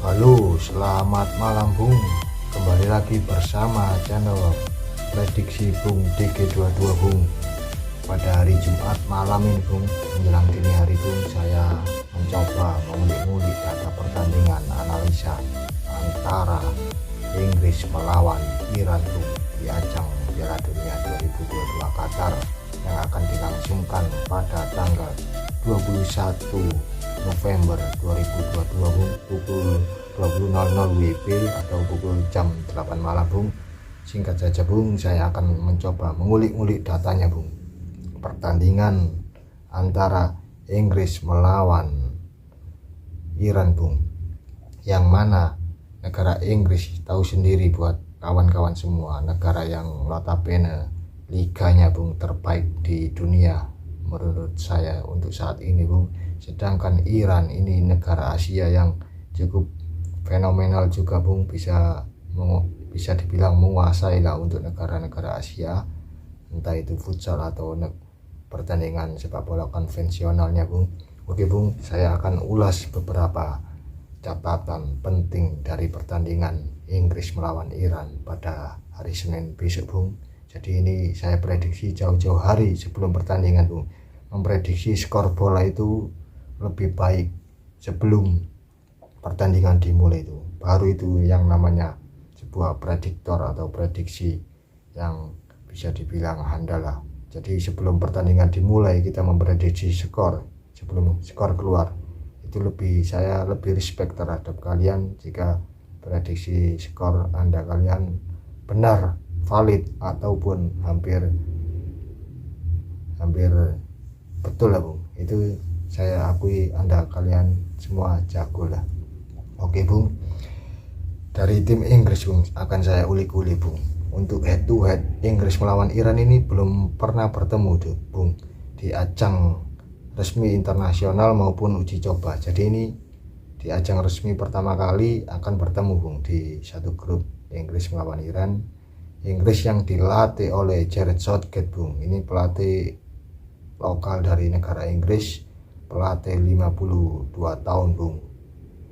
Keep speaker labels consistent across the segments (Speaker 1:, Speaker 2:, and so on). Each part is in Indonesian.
Speaker 1: Halo, selamat malam Bung. Kembali lagi bersama channel Prediksi Bung DG22 Bung. Pada hari Jumat malam ini Bung, menjelang dini hari Bung, saya mencoba mengulik-ngulik data pertandingan analisa antara Inggris melawan Iran Bung di ajang Piala Dunia 2022 Qatar yang akan dilangsungkan pada tanggal 21 November 2022 Bung, pukul 20.00 WIB atau pukul jam 8 malam Bung. Singkat saja Bung, saya akan mencoba mengulik-ngulik datanya Bung. Pertandingan antara Inggris melawan Iran Bung, yang mana negara Inggris tahu sendiri buat kawan-kawan semua, negara yang notabene liganya Bung terbaik di dunia menurut saya untuk saat ini Bung. Sedangkan Iran ini negara Asia yang cukup fenomenal juga Bung, bisa dibilang menguasai lah untuk negara-negara Asia, entah itu futsal atau pertandingan sepak bola konvensionalnya Bung. Oke Bung, saya akan ulas beberapa catatan penting dari pertandingan Inggris melawan Iran pada hari Senin besok Bung. Jadi ini saya prediksi jauh-jauh hari sebelum pertandingan Bung. Memprediksi skor bola itu lebih baik sebelum pertandingan dimulai itu. Baru itu yang namanya sebuah prediktor atau prediksi yang bisa dibilang handal lah. Jadi sebelum pertandingan dimulai kita memprediksi skor sebelum skor keluar. Itu saya lebih respect terhadap kalian jika prediksi skor Anda kalian benar, valid ataupun hampir betul lah Bung. Itu saya akui kalian semua jago lah. Oke Bung, dari tim Inggris Bung akan saya ulik-ulik Bung. Untuk head to head Inggris melawan Iran ini belum pernah bertemu tuh Bung di ajang resmi internasional maupun uji coba. Jadi ini di ajang resmi pertama kali akan bertemu Bung di satu grup, Inggris melawan Iran. Inggris yang dilatih oleh Gareth Southgate Bung, ini pelatih lokal dari negara Inggris, pelatih 52 tahun Bung,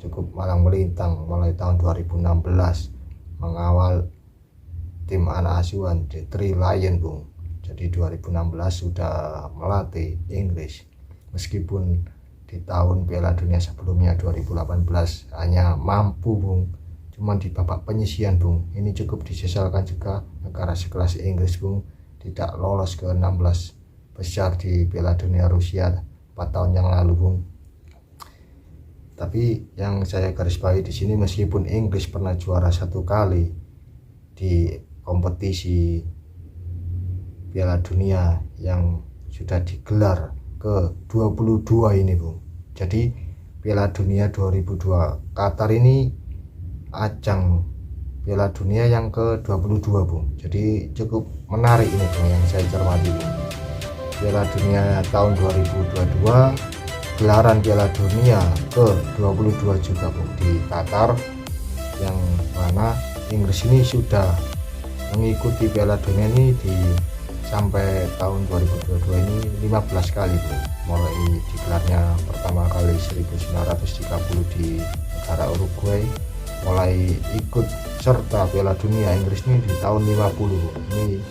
Speaker 1: cukup malang melintang mulai tahun 2016 mengawal tim anak asuhan The Three Lion Bung. Jadi 2016 sudah melatih Inggris, meskipun di tahun Piala Dunia sebelumnya 2018 hanya mampu Bung cuman di babak penyisihan Bung. Ini cukup disesalkan juga negara sekelas Inggris Bung tidak lolos ke 16 besar di Piala Dunia Rusia 4 tahun yang lalu Bung. Tapi yang saya garis bawahi di sini, meskipun Inggris pernah juara satu kali di kompetisi Piala Dunia yang sudah digelar ke 22 ini Bung. Jadi Piala Dunia 2002 Qatar ini ajang Piala Dunia yang ke 22 Bung. Jadi cukup menarik ini Bung yang saya cermati Bung. Piala Dunia tahun 2022, gelaran Piala Dunia ke 22 juga Bung di Qatar, yang mana Inggris ini sudah mengikuti Piala Dunia ini sampai tahun 2022 ini 15 kali Bung. Mulai digelarnya pertama kali 1930 di negara Uruguay, mulai ikut serta Piala Dunia Inggris ini di tahun 50 Bung. Ini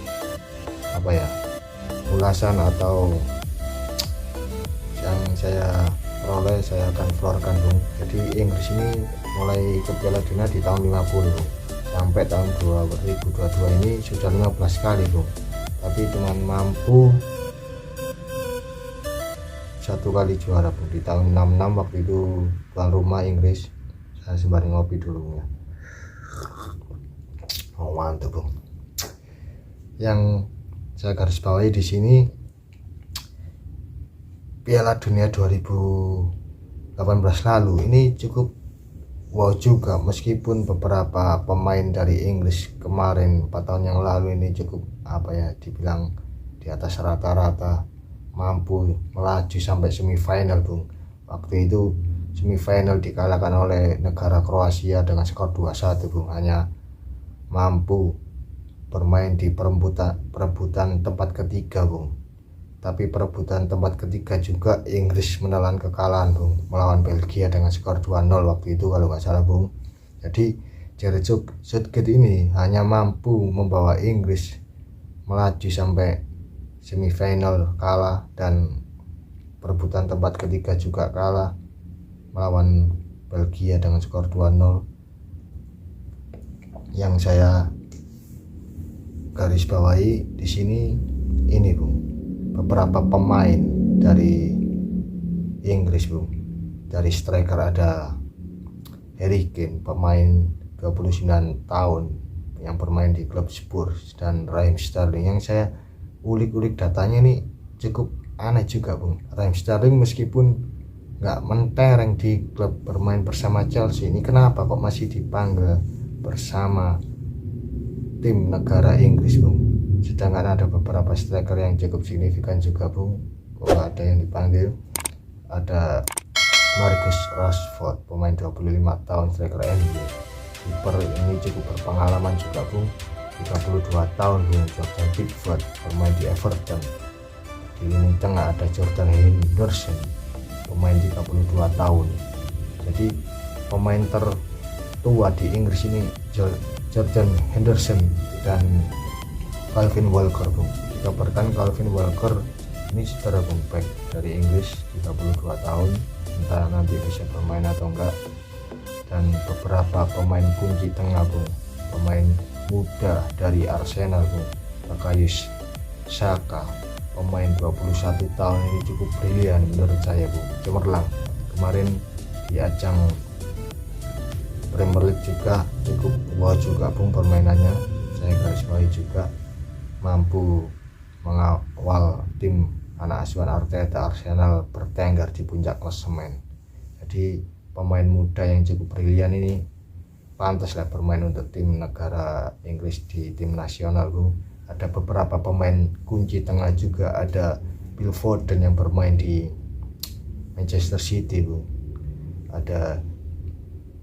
Speaker 1: ulasan atau yang saya peroleh saya akan keluarkan Bung. Jadi Inggris ini mulai ikut Piala Dunia di tahun 50 Bung, sampai tahun 2022 ini sudah 15 kali Bung, tapi cuma mampu satu kali juara Bung di tahun 66, waktu itu tuan rumah Inggris. Saya sembari ngopi dulu ya. Oh mantap Bung. Yang saya garis bawahi di sini, Piala Dunia 2018 lalu ini cukup wow juga, meskipun beberapa pemain dari Inggris kemarin 4 tahun yang lalu ini cukup dibilang di atas rata-rata, mampu melaju sampai semifinal Bung. Waktu itu semifinal dikalahkan oleh negara Kroasia dengan skor 2-1 Bung, hanya mampu bermain di perebutan tempat ketiga Bung. tapi perebutan tempat ketiga juga Inggris menelan kekalahan Bung, melawan Belgia dengan skor 2-0 waktu itu kalau nggak salah Bung. Jadi Gareth Southgate ini hanya mampu membawa Inggris melaju sampai semifinal kalah, dan perebutan tempat ketiga juga kalah melawan Belgia dengan skor 2-0. Yang saya garis bawahi di sini ini Bung, beberapa pemain dari Inggris Bung. Dari striker ada Harry Kane, pemain 29 tahun yang bermain di klub Spurs, dan Raheem Sterling. Yang saya ulik-ulik datanya nih cukup aneh juga Bung. Raheem Sterling meskipun nggak mentereng di klub bermain bersama Chelsea, ini kenapa kok masih dipanggil bersama tim negara Inggris Bung? Sedangkan ada beberapa striker yang cukup signifikan juga Bung. Kok ada yang dipanggil? Ada Marcus Rashford, pemain 25 tahun, striker MU. Kiper ini cukup berpengalaman juga Bung, 32 tahun Bung. Jordan Pickford, bermain di Everton. Di lini tengah ada Jordan Henderson, pemain 32 tahun. Jadi pemain tertua di Inggris ini Jordan Henderson dan Calvin Walker Bung. Dikabarkan Calvin Walker ini cedera Bung, back dari Inggris, 32 tahun, entah nanti bisa bermain atau enggak. Dan beberapa pemain kunci tengah Bung, pemain muda dari Arsenal Bung, Bukayo Saka, pemain 21 tahun ini cukup brilian menurut saya Bung, cemerlang. Kemarin di ajang Premier League juga cukup wow juga Bung permainannya. Saya garis bawahi juga mampu mengawal tim anak asuhan Arteta Arsenal bertengger di puncak klasemen. Jadi pemain muda yang cukup brilian ini pantas lah bermain untuk tim negara Inggris di tim nasional Bung. Ada beberapa pemain kunci tengah juga, ada Phil Foden yang bermain di Manchester City Bung. Ada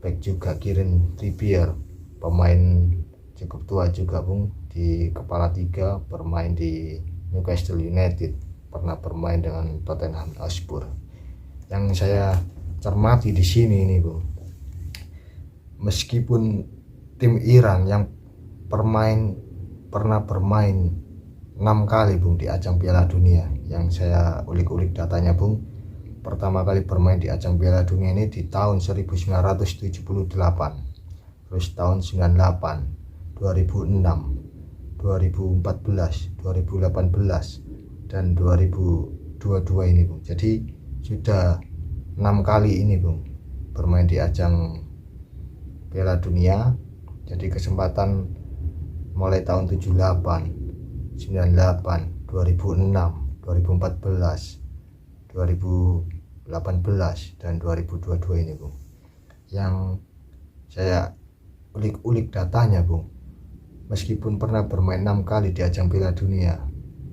Speaker 1: back juga Kieran Trippier, pemain cukup tua juga Bung, di kepala tiga, bermain di Newcastle United, pernah bermain dengan Tottenham Hotspur. Yang saya cermati di sini ini Bung, meskipun tim Iran yang pernah bermain 6 kali Bung di ajang Piala Dunia, yang saya ulik-ulik datanya Bung. Pertama kali bermain di ajang Piala Dunia ini di tahun 1978, terus tahun 98, 2006, 2014, 2018, dan 2022 ini Bung. Jadi sudah 6 kali ini Bung bermain di ajang Piala Dunia. Jadi kesempatan mulai tahun 78, 98, 2006, 2014, 2018, dan 2022 ini Bung. Yang saya ulik-ulik datanya Bung, meskipun pernah bermain 6 kali di ajang Piala Dunia,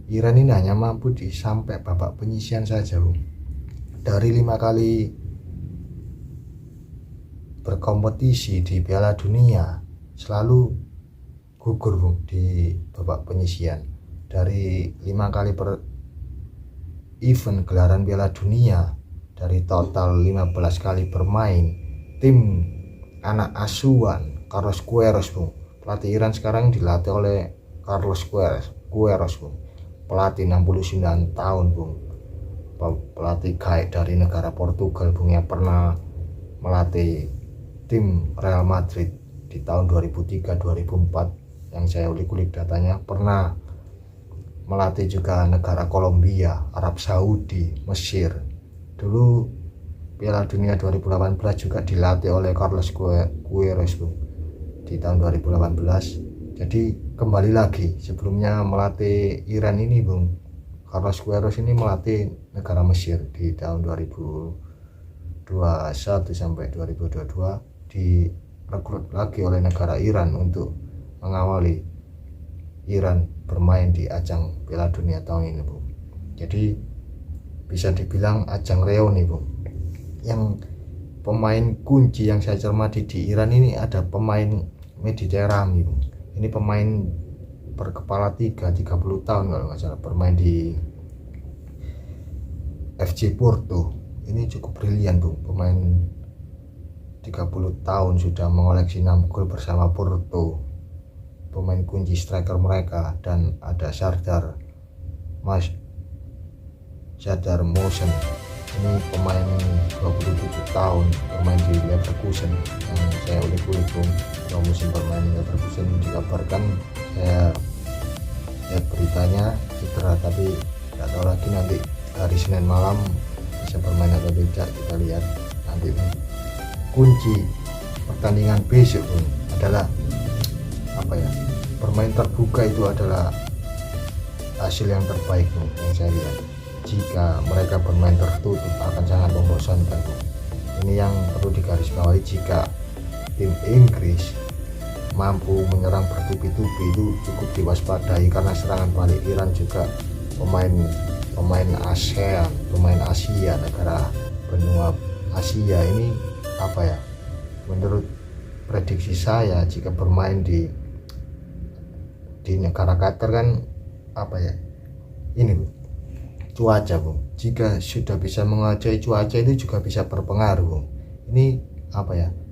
Speaker 1: Iran ini hanya mampu sampai babak penyisihan saja Bung. Dari 5 kali berkompetisi di Piala Dunia selalu gugur Bung di babak penyisihan. Dari 5 kali event gelaran Piala Dunia, dari total 15 kali bermain, tim anak asuhan Carlos Queiroz Bung, pelatih Iran sekarang dilatih oleh Carlos Queiroz Bung, pelatih 69 tahun Bung, pelatih gaib dari negara Portugal Bung, yang pernah melatih tim Real Madrid di tahun 2003-2004. Yang saya ulik-ulik datanya, pernah melatih juga negara Kolombia, Arab Saudi, Mesir. Dulu Piala Dunia 2018 juga dilatih oleh Carlos Queiroz Bung di tahun 2018. Jadi kembali lagi, sebelumnya melatih Iran ini Bung, Carlos Queiroz ini melatih negara Mesir di tahun 2021 sampai 2022, direkrut lagi oleh negara Iran untuk mengawali Iran bermain di ajang Piala Dunia tahun ini Bung. Jadi bisa dibilang ajang reuni Bung. Yang pemain kunci yang saya cermati di Iran ini ada pemain Mediterani Bung. Ini pemain berkepala 30 tahun kalau nggak salah, bermain di FC Porto. Ini cukup brilian Bung, pemain 30 tahun sudah mengoleksi 6 gol bersama Porto, pemain kunci striker mereka. Dan ada Sardar Mosen, ini pemain 27 tahun bermain di Leverkusen yang saya ulik-ulik Bung. 2 musim bermain di Leverkusen, dikabarkan saya lihat beritanya cedera, tapi tidak tahu lagi nanti hari Senin malam bisa bermain atau tidak, kita lihat nanti Bung. Kunci pertandingan besok Bung adalah bermain terbuka itu adalah hasil yang terbaik Bung, yang saya lihat. Jika mereka bermain tertutup akan sangat membosankan Bung. Ini yang perlu digarisbawahi. Jika tim Inggris mampu menyerang bertubi-tubi itu cukup diwaspadai, karena serangan balik Iran juga pemain Asia, negara benua Asia ini menurut prediksi saya, jika bermain di negara Qatar kan ini Bung, cuaca Bung, jika sudah bisa menguasai cuaca itu juga bisa berpengaruh Bung. Ini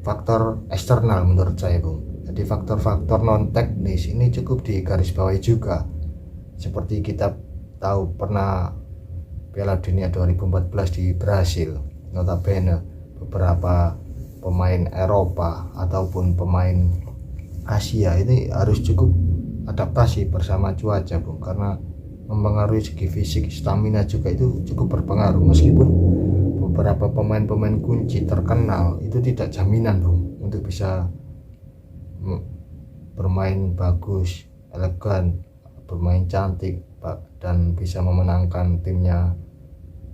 Speaker 1: faktor eksternal menurut saya Bung. Jadi faktor-faktor non teknis ini cukup digarisbawahi juga. Seperti kita tahu pernah Piala Dunia 2014 di Brasil, notabene beberapa pemain Eropa ataupun pemain Asia ini harus cukup adaptasi bersama cuaca Bung, karena mempengaruhi segi fisik, stamina juga itu cukup berpengaruh. Meskipun beberapa pemain-pemain kunci terkenal itu tidak jaminan Bung untuk bisa bermain bagus, elegan, bermain cantik, dan bisa memenangkan timnya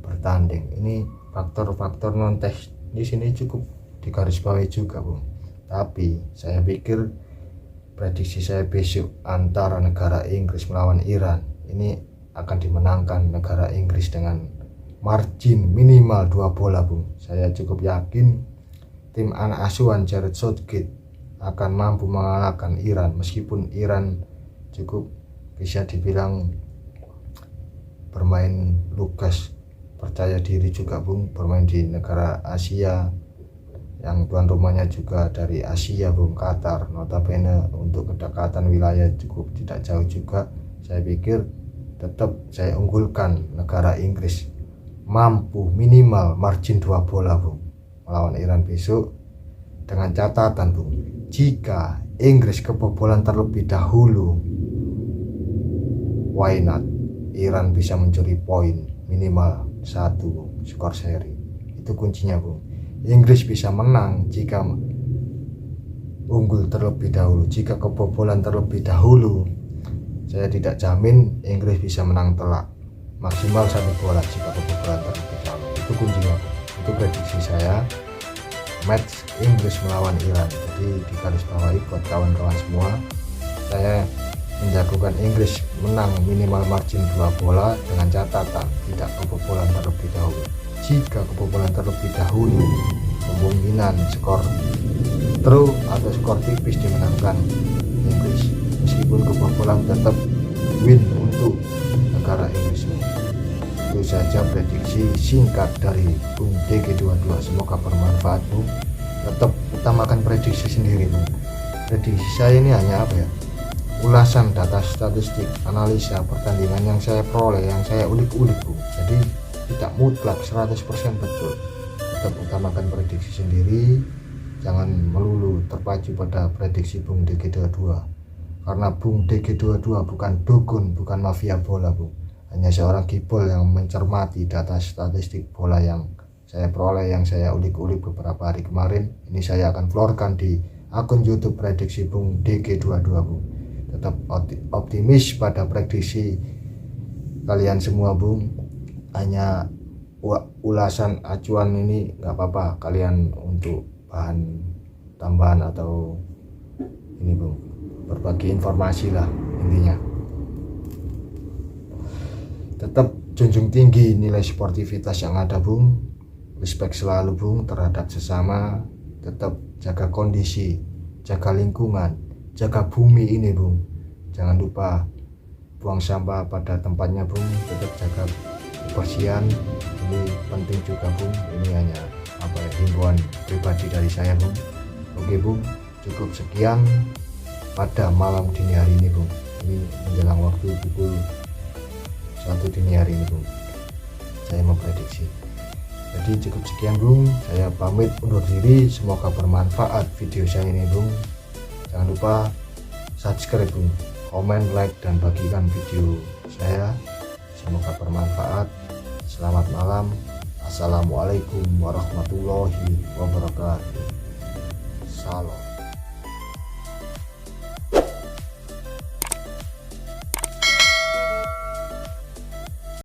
Speaker 1: bertanding. Ini faktor-faktor non teknis di sini cukup digarisbawahi juga Bung. Tapi saya pikir prediksi saya besok antara negara Inggris melawan Iran ini akan dimenangkan negara Inggris dengan margin minimal 2 bola Bung. Saya cukup yakin tim anak asuhan Gareth Southgate akan mampu mengalahkan Iran, meskipun Iran cukup bisa dibilang bermain lugas, percaya diri juga Bung, bermain di negara Asia yang tuan rumahnya juga dari Asia Bung, Qatar. Notabene untuk kedekatan wilayah cukup tidak jauh juga. Saya pikir tetap saya unggulkan negara Inggris mampu minimal margin 2 bola Bung melawan Iran besok, dengan catatan Bung, jika Inggris kebobolan terlebih dahulu, why not Iran bisa mencuri poin minimal 1 Bung, skor seri. Itu kuncinya Bung. Inggris bisa menang jika unggul terlebih dahulu. Jika kebobolan terlebih dahulu, saya tidak jamin Inggris bisa menang telak. Maksimal 1 bola jika kebobolan terlebih dahulu. Itu kuncinya Bung. Itu prediksi saya match Inggris melawan Iran. Jadi digarisbawahi buat kawan-kawan semua, saya menjagokan Inggris menang minimal margin 2 bola dengan catatan tidak kebobolan terlebih dahulu. Jika kebobolan terlebih dahulu, kemungkinan skor draw atau skor tipis dimenangkan Inggris. Meskipun kebobolan tetap win untuk negara Inggris. Itu saja prediksi singkat dari Bung DG22. Semoga bermanfaat Bung. Tetap utamakan prediksi sendiri Bung. Prediksi saya ini hanya ulasan data statistik, analisa pertandingan yang saya peroleh, yang saya ulik-ulik Bung. Jadi tidak mutlak 100% betul. Tetap utamakan prediksi sendiri, jangan melulu terpacu pada prediksi Bung DG22, karena Bung DG22 bukan dukun, bukan mafia bola Bung. Hanya seorang kibol yang mencermati data statistik bola yang saya peroleh, yang saya ulik-ulik beberapa hari kemarin. Ini saya akan florkan di akun YouTube prediksi Bung DG22 Bung. Tetap optimis pada prediksi kalian semua Bung. Hanya ulasan acuan ini nggak apa-apa, kalian untuk bahan tambahan atau ini Bung, berbagi informasi lah intinya. Tetap junjung tinggi nilai sportivitas yang ada Bung, respect selalu Bung terhadap sesama, tetap jaga kondisi, jaga lingkungan, jaga bumi ini Bung. Jangan lupa buang sampah pada tempatnya Bung, tetap jaga kebersihan ini penting juga Bung. Ini hanya himbauan pribadi dari saya Bung. Oke Bung, cukup sekian pada malam dini hari ini Bung. Ini menjelang waktu pukul 1 dini hari ini Bung, saya memprediksi. Jadi cukup sekian Bung, saya pamit undur diri. Semoga bermanfaat video saya ini Bung. Jangan lupa subscribe Bung, komen, like, dan bagikan video saya. Semoga bermanfaat. Selamat malam. Assalamualaikum warahmatullahi wabarakatuh. Salam.